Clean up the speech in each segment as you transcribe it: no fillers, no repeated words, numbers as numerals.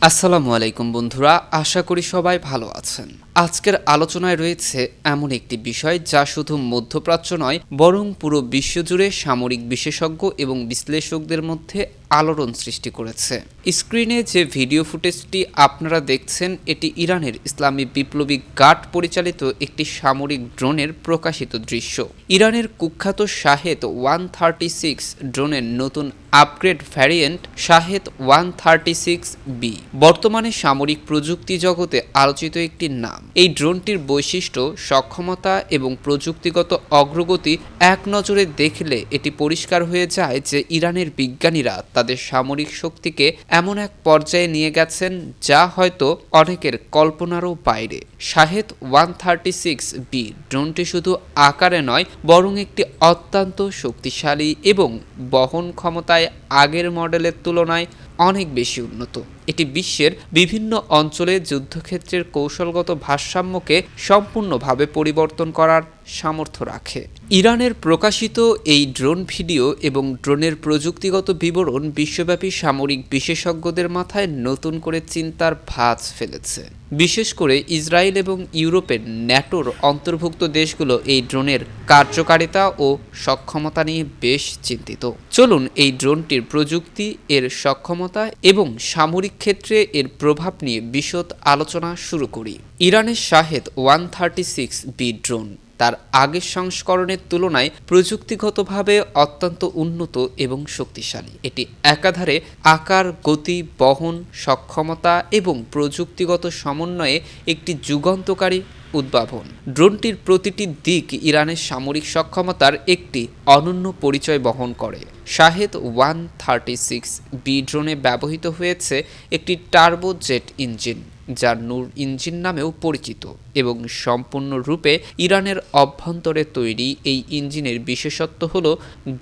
আসসালামু আলাইকুম বন্ধুরা, আশা করি সবাই ভালো আছেন। আজকের আলোচনায় রয়েছে এমন একটি বিষয় যা শুধু মধ্যপ্রাচ্য নয় বরং পুরো বিশ্বজুড়ে সামরিক বিশেষজ্ঞ এবং বিশ্লেষকদের মধ্যে আলোড়ন সৃষ্টি করেছে। স্ক্রিনে যে ভিডিও ফুটেজটি আপনারা দেখছেন এটি ইরানের ইসলামী বিপ্লবী গার্ড পরিচালিত একটি সামরিক ড্রোনের প্রকাশিত দৃশ্য। ইরানের কুখ্যাত শাহেদ 136 ড্রোনের নতুন আপগ্রেড ভ্যারিয়েন্ট শাহেদ 136B বর্তমানে সামরিক প্রযুক্তি জগতে আলোচিত একটি নাম। এই ড্রোনটির বৈশিষ্ট্য, সক্ষমতা এবং প্রযুক্তিগত অগ্রগতি এক নজরে দেখলে এটি পরিষ্কার হয়ে যায় যে ইরানের বিজ্ঞানীরা তাদের সামরিক শক্তিকে এমন এক পর্যায়ে নিয়ে গেছেন যা হয়তো অনেকের কল্পনারও বাইরে। শাহেদ 136B ড্রোনটি শুধু আকারে নয় বরং একটি অত্যন্ত শক্তিশালী এবং বহন ক্ষমতায় আগের মডেলের তুলনায় অনেক বেশি উন্নত। এটি বিশ্বের বিভিন্ন অঞ্চলে যুদ্ধক্ষেত্রের কৌশলগত ভারসাম্যকে সম্পূর্ণভাবে পরিবর্তন করার সামর্থ্য রাখে। ইরানের প্রকাশিত এই ড্রোন ভিডিও এবং ড্রোনের প্রযুক্তিগত বিবরণ বিশ্বব্যাপী সামরিক বিশেষজ্ঞদের মাথায় নতুন করে চিন্তার ভাঁজ ফেলেছে। বিশেষ করে ইসরায়েল এবং ইউরোপের ন্যাটোর অন্তর্ভুক্ত দেশগুলো এই ড্রোনের কার্যকারিতা ও সক্ষমতা নিয়ে বেশ চিন্তিত। চলুন এই ড্রোনটির প্রযুক্তি, এর সক্ষমতা এবং সামরিক ক্ষেত্রে এর প্রভাব নিয়ে বিশদ আলোচনা শুরু করি। ইরানের শাহেদ 136B ড্রোন তার আগের সংস্করণের তুলনায় প্রযুক্তিগতভাবে অত্যন্ত উন্নত এবং শক্তিশালী। এটি একাধারে আকার, গতি, বহন, সক্ষমতা এবং প্রযুক্তিগত সমন্বয়ে একটি যুগান্তকারী উদ্ভাবন। ড্রোনটির প্রতিটি দিক ইরানের সামরিক সক্ষমতার একটি অনন্য পরিচয় বহন করে। শাহেদ 136B ড্রোনে ব্যবহৃত হয়েছে একটি টার্বো জেট ইঞ্জিন, যা নূর ইঞ্জিন নামেও পরিচিত এবং সম্পূর্ণরূপে ইরানের অভ্যন্তরে তৈরি। এই ইঞ্জিনের বিশেষত্ব হল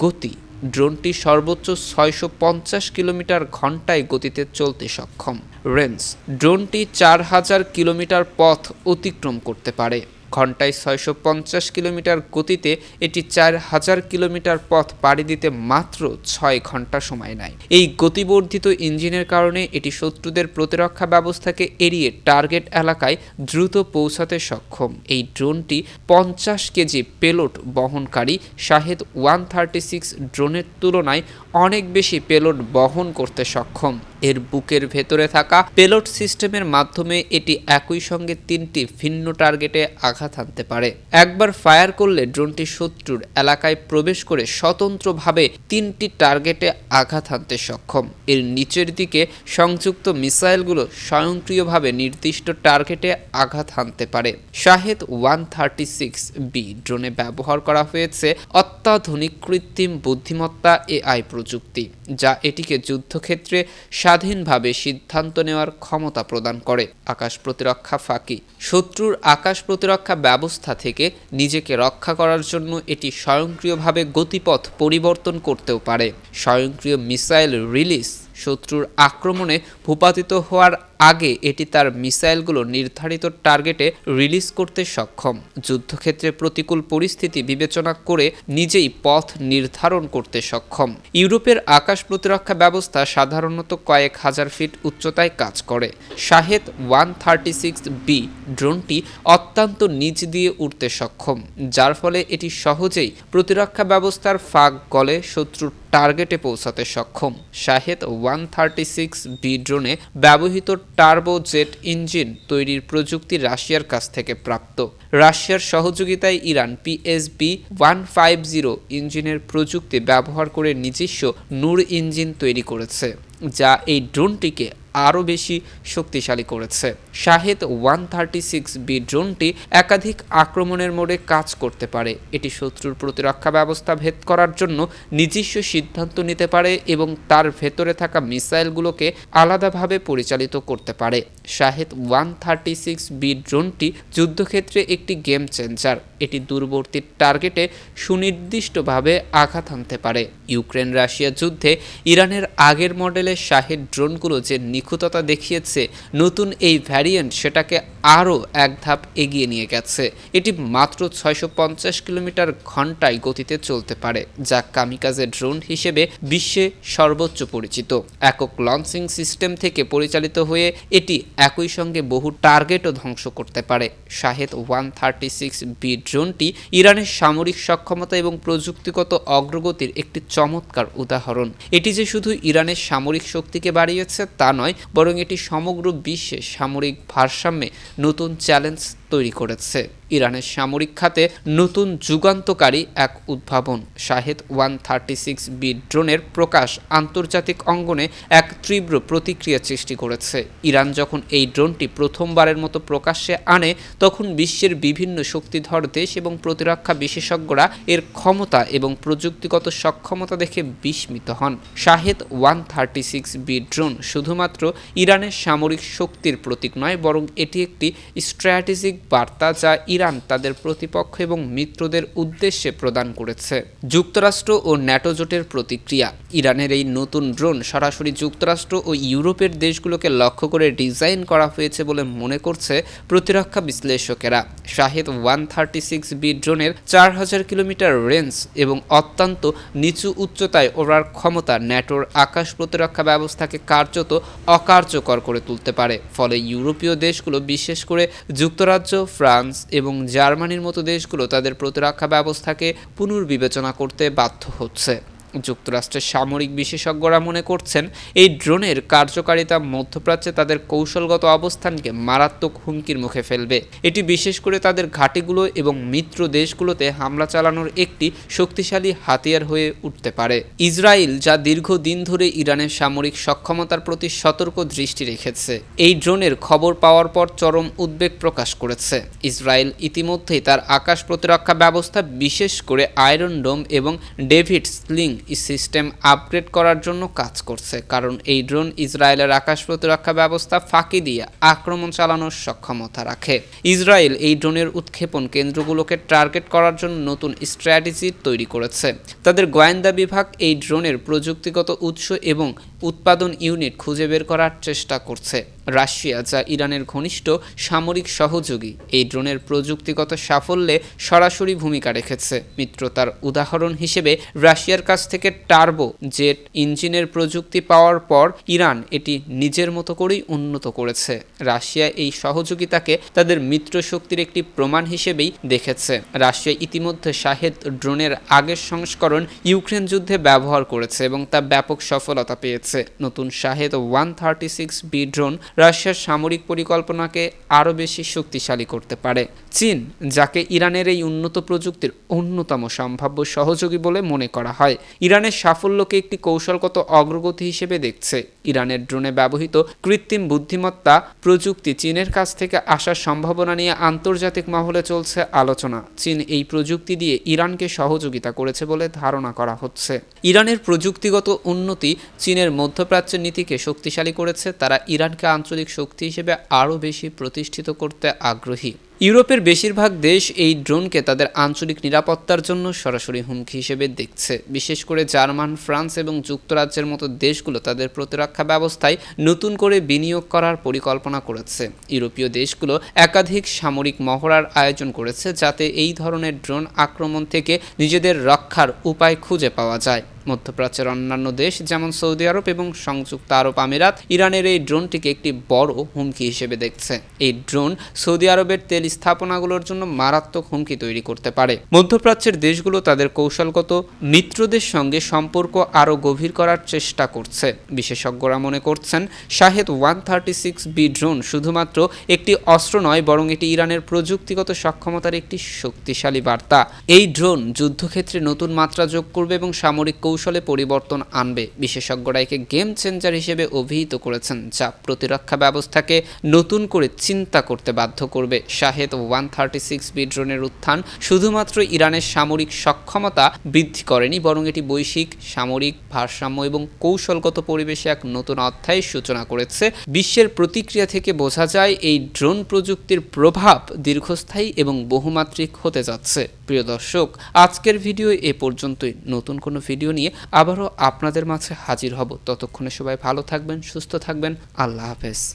গতি। ড্রোনটি সর্বোচ্চ 650 কিলোমিটার ঘন্টায় গতিতে চলতে সক্ষম। রেঞ্জ, ড্রোনটি 4000 কিলোমিটার পথ অতিক্রম করতে পারে। ঘন্টায় 650 কিলোমিটার গতিতে এটি 4000 কিলোমিটার পথ পাড়ি দিতে মাত্র 6 ঘন্টা সময় নেয়। এই গতিবর্ধিত ইঞ্জিনের কারণে এটি শত্রুদের প্রতিরক্ষা ব্যবস্থাকে এড়িয়ে টার্গেট এলাকায় দ্রুত পৌঁছাতে সক্ষম। এই ড্রোনটি 50 কেজি পেলোড বহনকারী। শাহেদ 136 ড্রোনের তুলনায় অনেক বেশি পেলোড বহন করতে সক্ষম। এর বুকের ভেতরে থাকা পেলোড সিস্টেমের মাধ্যমে এটি একই সঙ্গে 3টি ভিন্ন টার্গেটে আঘাত হানতে পারে। একবার ফায়ার করলে ড্রোনটি শত্রুর এলাকায় প্রবেশ করে স্বতন্ত্রভাবে 3টি টার্গেটে আঘাত হানতে সক্ষম। এর নিচের দিকে সংযুক্ত মিসাইলগুলো স্বয়ংক্রিয়ভাবে নির্দিষ্ট টার্গেটে আঘাত হানতে পারে। শাহেদ 136B ড্রোনে ব্যবহার করা হয়েছে অত্যাধুনিক কৃত্রিম বুদ্ধিমত্তা AI প্রযুক্তি, যা এটিকে যুদ্ধক্ষেত্রে স্বাধীনভাবে সিদ্ধান্ত নেওয়ার ক্ষমতা প্রদান করে। আকাশ প্রতিরক্ষা ফাঁকি, শত্রুর আকাশ প্রতিরক্ষা ব্যবস্থা থেকে নিজেকে রক্ষা করার জন্য এটি স্বয়ংক্রিয়ভাবে গতিপথ পরিবর্তন করতেও পারে। স্বয়ংক্রিয় মিসাইল রিলিজ, শত্রুর আক্রমণে ভূপাতিত হওয়ার আগে এটি তার মিসাইলগুলো নির্ধারিত টার্গেটে রিলিজ করতে সক্ষম। যুদ্ধক্ষেত্রে প্রতিকূল পরিস্থিতি বিবেচনা করে নিজেই পথ নির্ধারণ করতে সক্ষম। ইউরোপের আকাশ প্রতিরক্ষা ব্যবস্থা সাধারণত কয়েক হাজার ফিট উচ্চতায় কাজ করে। শাহেদ 136B ড্রোনটি অত্যন্ত নিচ দিয়ে উঠতে সক্ষম, যার ফলে এটি সহজেই প্রতিরক্ষা ব্যবস্থার ফাঁক গলে শত্রুর টার্গেটে পৌঁছাতে সক্ষম। শাহেদ 136B ড্রোনে ব্যবহৃত টার্বো জেট ইঞ্জিন তৈরির প্রযুক্তি রাশিয়ার কাছ থেকে প্রাপ্ত। রাশিয়ার সহযোগিতায় ইরান PSB-150 ইঞ্জিনের প্রযুক্তি ব্যবহার করে নিজস্ব নূর ইঞ্জিন তৈরি করেছে, যা এই ড্রোনটিকে আরও বেশি শক্তিশালী করেছে। শাহেদ 136B ড্রোনটি একাধিক আক্রমণের মোডে কাজ করতে পারে। এটি শত্রুর প্রতিরক্ষা ব্যবস্থা ভেদ করার জন্য নিজস্ব সিদ্ধান্ত নিতে পারে এবং তার ভেতরে থাকা মিসাইলগুলোকে আলাদাভাবে পরিচালিত করতে পারে। শাহেদ 136B ড্রোনটি যুদ্ধক্ষেত্রে একটি গেম চেঞ্জার। এটি দূরবর্তী টার্গেটে সুনির্দিষ্টভাবে আঘাত হানতে পারে। ইউক্রেন রাশিয়া যুদ্ধে ইরানের আগের মডেলের শাহেদ ড্রোনগুলো যে নিখুঁততা দেখিয়েছে, নতুন এই ভ্যারিয়েন্ট সেটাকে আরও এক ধাপ এগিয়ে নিয়ে গেছে। এটি মাত্র 650 কিলোমিটার ঘন্টায় গতিতে চলতে পারে, যা কামিকাজে ড্রোন হিসেবে বিশ্বে সর্বোচ্চ পরিচিত। একক লঞ্চিং সিস্টেম থেকে পরিচালিত হয়ে এটি একই সঙ্গে বহু টার্গেটও ধ্বংস করতে পারে। শাহেদ 136B ড্রোনটি ইরানের সামরিক সক্ষমতা এবং প্রযুক্তিগত অগ্রগতির একটি চমৎকার উদাহরণ। এটি যে শুধু ইরানের সামরিক শক্তিকে বাড়িয়েছে তা নয়, বরং এটি সমগ্র বিশ্বে সামরিক ভারসাম্যে নতুন চ্যালেঞ্জ তৈরি করেছে। ইরানের সামরিক খাতে নতুন যুগান্তকারী এক উদ্ভাবন শাহেদ 136B ড্রোনের প্রকাশ আন্তর্জাতিক অঙ্গনে এক তীব্র প্রতিক্রিয়া সৃষ্টি করেছে। ইরান যখন এই ড্রোনটি প্রথমবারের মতো প্রকাশ্যে আনে, তখন বিশ্বের বিভিন্ন শক্তিধর দেশ এবং প্রতিরক্ষা বিশেষজ্ঞরা এর ক্ষমতা এবং প্রযুক্তিগত সক্ষমতা দেখে বিস্মিত হন। শাহেদ 136B ড্রোন শুধুমাত্র ইরানের সামরিক শক্তির প্রতীক নয়, বরং এটি একটি স্ট্র্যাটেজিক বার্তা যা ইরান তাদের প্রতিপক্ষ এবং মিত্রদের উদ্দেশ্যে প্রদান করেছে। যুক্তরাষ্ট্র ও ন্যাটো জোটের প্রতিক্রিয়া। ইরানের এই নতুন ড্রোন সরাসরি যুক্তরাষ্ট্র ও ইউরোপের দেশগুলোকে লক্ষ্য করে ডিজাইন করা হয়েছে বলে মনে করছে প্রতিরক্ষা বিশ্লেষকেরা। শাহেদ 136B ড্রোনের 4000 কিলোমিটার রেঞ্জ এবং অত্যন্ত নিচু উচ্চতায় ওড়ার ক্ষমতা ন্যাটোর আকাশ প্রতিরক্ষা ব্যবস্থাকে কার্যত অকার্যকর করে তুলতে পারে। ফলে ইউরোপীয় দেশগুলো, বিশেষ করে যুক্তরাজ্য, ফ্রান্স এবং জার্মানির মতো দেশগুলো তাদের প্রতিরক্ষা ব্যবস্থাকে পুনর্বিবেচনা করতে বাধ্য হচ্ছে। যুক্তরাষ্ট্রের সামরিক বিশেষজ্ঞরা মনে করছেন এই ড্রোনের কার্যকারিতা মধ্যপ্রাচ্যে তাদের কৌশলগত অবস্থানকে মারাত্মক হুমকির মুখে ফেলবে। এটি বিশেষ করে তাদের ঘাঁটিগুলো এবং মিত্র দেশগুলোতে হামলা চালানোর একটি শক্তিশালী হাতিয়ার হয়ে উঠতে পারে। ইসরায়েল, যা দীর্ঘদিন ধরে ইরানের সামরিক সক্ষমতার প্রতি সতর্ক দৃষ্টি রেখেছে, এই ড্রোনের খবর পাওয়ার পর চরম উদ্বেগ প্রকাশ করেছে। ইসরায়েল ইতিমধ্যেই তার আকাশ প্রতিরক্ষা ব্যবস্থা, বিশেষ করে আয়রন ডোম এবং ডেভিড স্লিং সিস্টেম আপগ্রেড করার জন্য কাজ করছে, কারণ এই ড্রোন ইসরায়েলের আকাশ প্রতিরক্ষা ব্যবস্থা ফাঁকি দিয়ে আক্রমণ চালানোর সক্ষমতা রাখে। ইসরায়েল এই ড্রোনের উৎক্ষেপণ কেন্দ্রগুলোকে টার্গেট করার জন্য নতুন স্ট্র্যাটেজি তৈরি করেছে। তাদের গোয়েন্দা বিভাগ এই ড্রোনের প্রযুক্তিগত উৎস এবং উৎপাদন ইউনিট খুঁজে বের করার চেষ্টা করছে। রাশিয়া, যা ইরানের ঘনিষ্ঠ সামরিক সহযোগী, এই ড্রোনের প্রযুক্তিগত সাফল্যে সরাসরি ভূমিকা রেখেছে। মিত্রতার উদাহরণ হিসেবে রাশিয়ার কাছ থেকে টার্বো জেট ইঞ্জিনের প্রযুক্তি পাওয়ার পর ইরান এটি নিজের মতো করেই উন্নত করেছে। রাশিয়া এই সহযোগিতাকে তাদের মিত্র শক্তির একটি প্রমাণ হিসেবেই দেখেছে। রাশিয়া ইতিমধ্যে শাহেদ ড্রোনের আগের সংস্করণ ইউক্রেন যুদ্ধে ব্যবহার করেছে এবং তা ব্যাপক সফলতা পেয়েছে। নতুন শাহেদ 136B ড্রোন রাশিয়ার সামরিক পরিকল্পনাকে আরও বেশি শক্তিশালী করতে পারে। চীন, যাকে ইরানের এই উন্নত প্রযুক্তির অন্যতম সম্ভাব্য সহযোগী বলে মনে করা হয়, ইরানের সাফল্যকে একটি কৌশলগত অগ্রগতি হিসেবে দেখছে। ইরানের ড্রোনে ব্যবহৃত কৃত্রিম বুদ্ধিমত্তা প্রযুক্তি চীনের কাছ থেকে আসার সম্ভাবনা নিয়ে আন্তর্জাতিক মহলে চলছে আলোচনা। চীন এই প্রযুক্তি দিয়ে ইরানকে সহযোগিতা করেছে বলে ধারণা করা হচ্ছে। ইরানের প্রযুক্তিগত উন্নতি চীনের মধ্যপ্রাচ্যের নীতিকে শক্তিশালী করেছে। তারা ইরানকে আঞ্চলিক শক্তি হিসেবে আরও বেশি প্রতিষ্ঠিত করতে আগ্রহী। ইউরোপের বেশিরভাগ দেশ এই ড্রোনকে তাদের আঞ্চলিক নিরাপত্তার জন্য সরাসরি হুমকি হিসেবে দেখছে। বিশেষ করে জার্মান, ফ্রান্স এবং যুক্তরাজ্যের মতো দেশগুলো তাদের প্রতিরক্ষা ব্যবস্থায় নতুন করে বিনিয়োগ করার পরিকল্পনা করেছে। ইউরোপীয় দেশগুলো একাধিক সামরিক মহড়ার আয়োজন করেছে, যাতে এই ধরনের ড্রোন আক্রমণ থেকে নিজেদের রক্ষার উপায় খুঁজে পাওয়া যায়। মধ্যপ্রাচ্যের অন্যান্য দেশ যেমন সৌদি আরব এবং সংযুক্ত আরব আমিরাত ইরানের এই ড্রোনটিকে একটি বড় হুমকি হিসেবে দেখছে। এই ড্রোন সৌদি আরবের তেল স্থাপনাগুলোর জন্য মারাত্মক হুমকি তৈরি করতে পারে। মধ্যপ্রাচ্যের দেশগুলো তাদের কৌশলগত মিত্রদের সঙ্গে সম্পর্ক আরও গভীর করার চেষ্টা করছে। বিশেষজ্ঞরা মনে করছেন শাহেদ 136B ড্রোন শুধুমাত্র একটি অস্ত্র নয়, বরং এটি ইরানের প্রযুক্তিগত সক্ষমতার একটি শক্তিশালী বার্তা। এই ড্রোন যুদ্ধক্ষেত্রে নতুন মাত্রা যোগ করবে এবং সামরিক কৌশলে পরিবর্তন আনবে। বিশেষজ্ঞরা একে গেম চেঞ্জার হিসেবে অভিহিত করেছেন, যা প্রতিরক্ষা ব্যবস্থাকে নতুন করে চিন্তা করতে বাধ্য করবে। শাহেদ 136B ড্রোনের উত্থান শুধুমাত্র ইরানের সামরিক সক্ষমতা বৃদ্ধি করেনি, বরং এটি বৈশ্বিক সামরিক ভারসাম্য এবং কৌশলগত পরিবেশে এক নতুন অধ্যায়ের সূচনা করেছে। বিশ্বের প্রতিক্রিয়া থেকে বোঝা যায় এই ড্রোন প্রযুক্তির প্রভাব দীর্ঘস্থায়ী এবং বহুমাত্রিক হতে যাচ্ছে। প্রিয় দর্শক, আজকের ভিডিও এ পর্যন্তই। নতুন কোনো ভিডিও নিয়ে আবারও আপনাদের মাঝে হাজির হব। ততক্ষণে সবাই ভালো থাকবেন, সুস্থ থাকবেন। আল্লাহ হাফেজ।